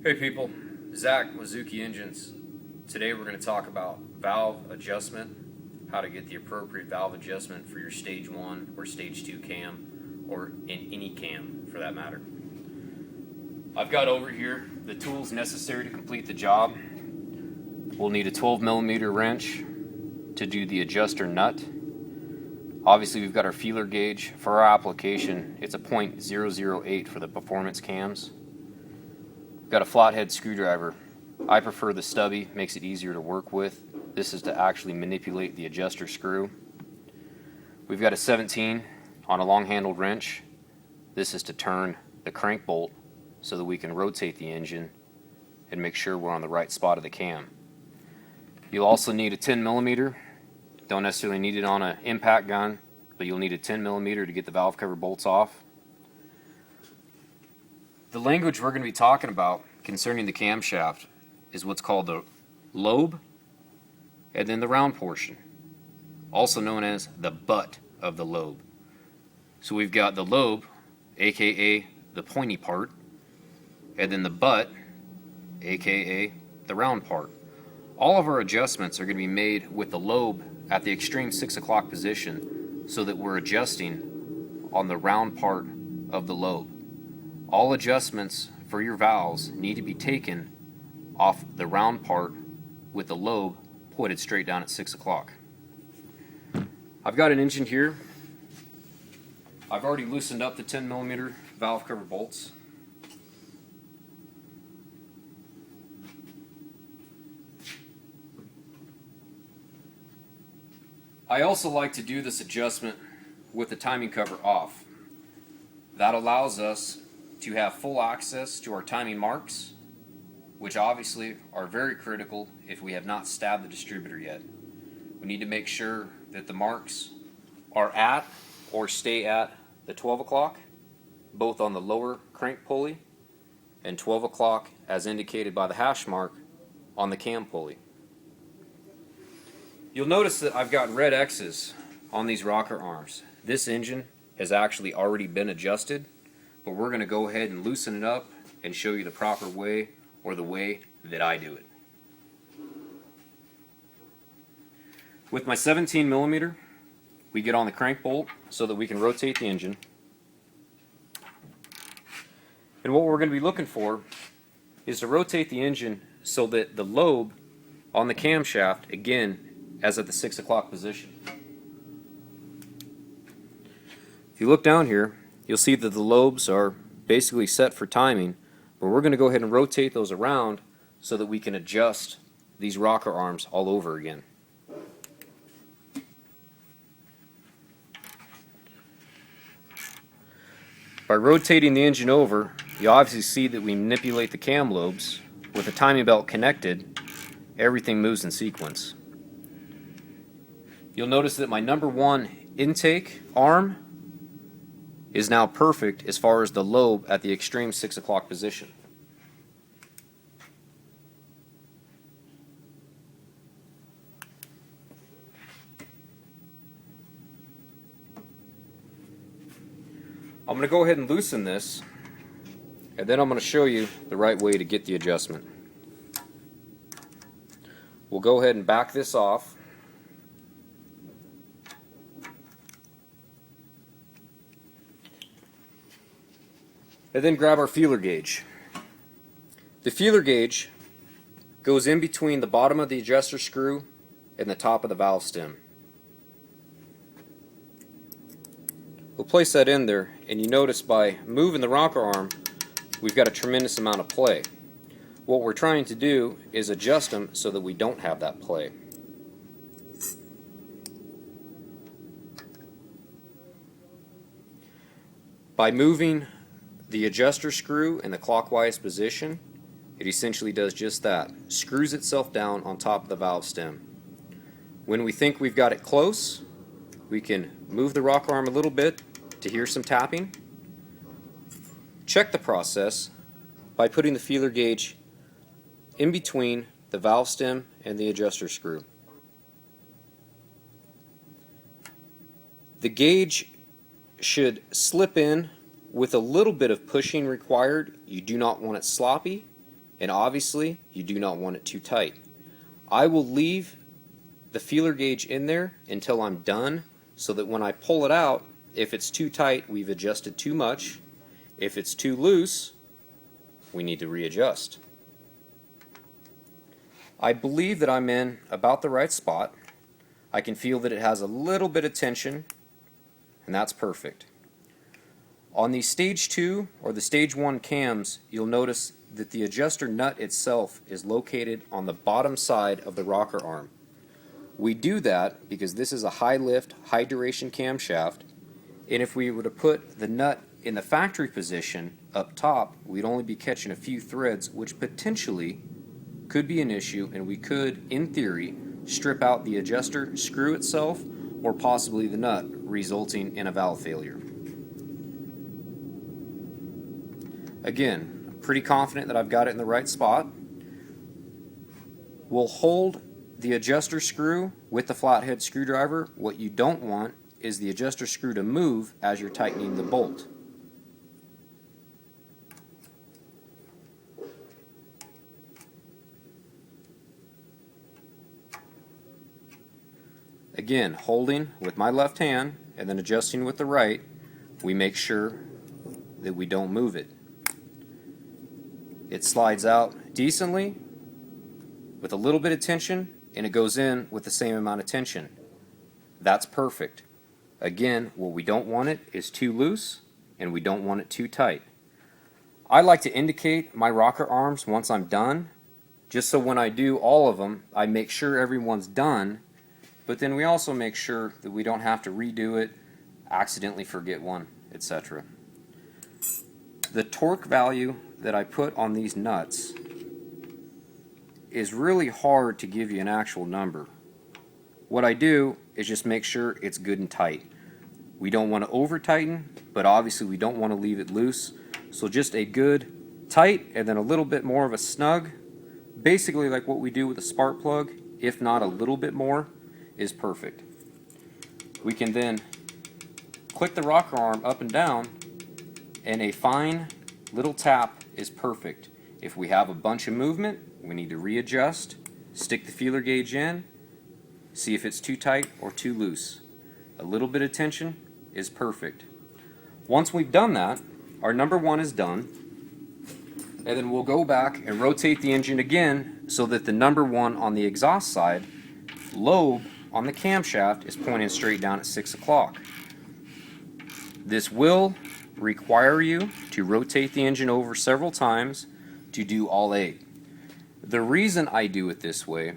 Hey people, Zach with Zukiengines. Today we're going to talk about valve adjustment, how to get the appropriate valve adjustment for your stage 1 or stage 2 cam, or in any cam for that matter. I've got over here the tools necessary to complete the job. We'll need a 12mm wrench to do the adjuster nut. Obviously we've got our feeler gauge. For our application, it's a .008 for the performance cams. Got a flathead screwdriver. I prefer the stubby, makes it easier to work with. This is to actually manipulate the adjuster screw. We've got a 17 on a long-handled wrench. This is to turn the crank bolt so that we can rotate the engine and make sure we're on the right spot of the cam. You'll also need a 10mm. Don't necessarily need it on an impact gun, but you'll need a 10mm to get the valve cover bolts off. The language we're going to be talking about concerning the camshaft is what's called the lobe and then the round portion, also known as the butt of the lobe. So we've got the lobe, aka the pointy part, and then the butt, aka the round part. All of our adjustments are going to be made with the lobe at the extreme 6 o'clock position so that we're adjusting on the round part of the lobe. All adjustments for your valves need to be taken off the round part with the lobe pointed straight down at 6 o'clock. I've got an engine here. I've already loosened up the 10mm valve cover bolts. I also like to do this adjustment with the timing cover off. That allows us to have full access to our timing marks, which obviously are very critical if we have not stabbed the distributor yet. We need to make sure that the marks are at or stay at the 12 o'clock, both on the lower crank pulley and 12 o'clock as indicated by the hash mark on the cam pulley. You'll notice that I've got red X's on these rocker arms. This engine has actually already been adjusted, but we're going to go ahead and loosen it up and show you the proper way, or the way that I do it. With my 17mm, we get on the crank bolt so that we can rotate the engine. And what we're going to be looking for is to rotate the engine so that the lobe on the camshaft, again, is at the 6 o'clock position. If you look down here, you'll see that the lobes are basically set for timing, but we're going to go ahead and rotate those around so that we can adjust these rocker arms all over again. By rotating the engine over, you obviously see that we manipulate the cam lobes. With the timing belt connected, everything moves in sequence. You'll notice that my number 1 intake arm is now perfect as far as the lobe at the extreme 6 o'clock position. I'm going to go ahead and loosen this, and then I'm going to show you the right way to get the adjustment. We'll go ahead and back this off. And then grab our feeler gauge. The feeler gauge goes in between the bottom of the adjuster screw and the top of the valve stem. We'll place that in there, and you notice by moving the rocker arm, we've got a tremendous amount of play. What we're trying to do is adjust them so that we don't have that play. By moving the adjuster screw in the clockwise position, it essentially does just that. Screws itself down on top of the valve stem. When we think we've got it close, we can move the rocker arm a little bit to hear some tapping. Check the process by putting the feeler gauge in between the valve stem and the adjuster screw. The gauge should slip in with a little bit of pushing required. You do not want it sloppy, and obviously you do not want it too tight. I will leave the feeler gauge in there until I'm done, so that when I pull it out, if it's too tight, we've adjusted too much. If it's too loose, we need to readjust. I believe that I'm in about the right spot. I can feel that it has a little bit of tension, and that's perfect. On the stage 2 or the stage 1 cams, you'll notice that the adjuster nut itself is located on the bottom side of the rocker arm. We do that because this is a high lift, high duration camshaft, and if we were to put the nut in the factory position up top, we'd only be catching a few threads, which potentially could be an issue, and we could, in theory, strip out the adjuster screw itself or possibly the nut, resulting in a valve failure. Again, I'm pretty confident that I've got it in the right spot. We'll hold the adjuster screw with the flathead screwdriver. What you don't want is the adjuster screw to move as you're tightening the bolt. Again, holding with my left hand and then adjusting with the right, we make sure that we don't move it. It slides out decently with a little bit of tension, and it goes in with the same amount of tension. That's perfect. Again, what we don't want it is too loose, and we don't want it too tight. I like to indicate my rocker arms once I'm done, just so when I do all of them, I make sure everyone's done, but then we also make sure that we don't have to redo it, accidentally forget one, etc. The torque value that I put on these nuts is really hard to give you an actual number. What I do is just make sure it's good and tight. We don't want to over tighten, but obviously we don't want to leave it loose. So just a good tight and then a little bit more of a snug, basically like what we do with a spark plug, if not a little bit more, is perfect. We can then click the rocker arm up and down, and a fine little tap is perfect. If we have a bunch of movement, we need to readjust, stick the feeler gauge in, see if it's too tight or too loose. A little bit of tension is perfect. Once we've done that, our number 1 is done, and then we'll go back and rotate the engine again so that the number 1 on the exhaust side, lobe on the camshaft, is pointing straight down at 6 o'clock. This will require you to rotate the engine over several times to do all 8. The reason I do it this way,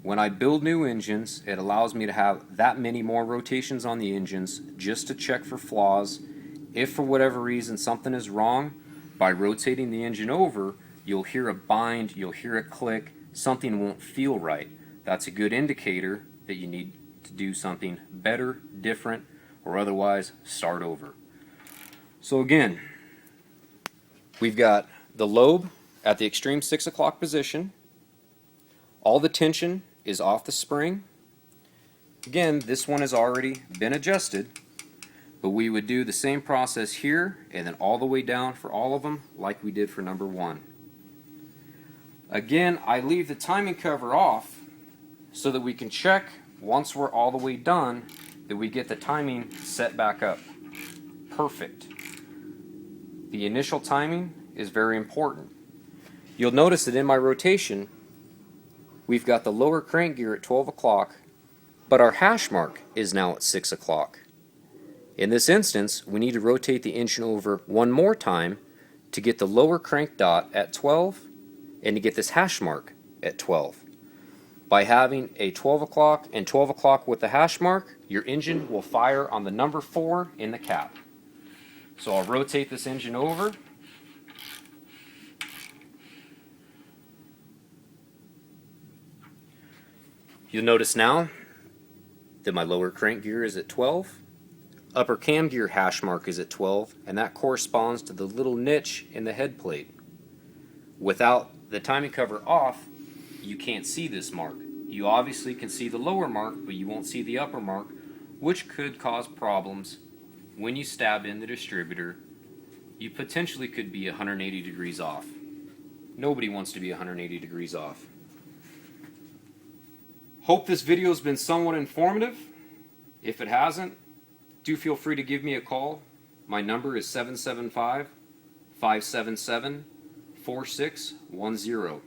when I build new engines, it allows me to have that many more rotations on the engines just to check for flaws. If for whatever reason something is wrong, by rotating the engine over, you'll hear a bind, you'll hear a click, something won't feel right. That's a good indicator that you need to do something better, different, or otherwise start over. So again, we've got the lobe at the extreme 6 o'clock position. All the tension is off the spring. Again, this one has already been adjusted, but we would do the same process here and then all the way down for all of them like we did for number 1. Again, I leave the timing cover off so that we can check once we're all the way done that we get the timing set back up. Perfect. The initial timing is very important. You'll notice that in my rotation, we've got the lower crank gear at 12 o'clock, but our hash mark is now at 6 o'clock. In this instance, we need to rotate the engine over one more time to get the lower crank dot at 12 and to get this hash mark at 12. By having a 12 o'clock and 12 o'clock with the hash mark, your engine will fire on the number 4 in the cap. So I'll rotate this engine over. You'll notice now that my lower crank gear is at 12, upper cam gear hash mark is at 12, and that corresponds to the little niche in the head plate. Without the timing cover off, you can't see this mark. You obviously can see the lower mark, but you won't see the upper mark, which could cause problems when you stab in the distributor. You potentially could be 180 degrees off. Nobody wants to be 180 degrees off. Hope this video has been somewhat informative. If it hasn't, do feel free to give me a call. My number is 775-577-4610.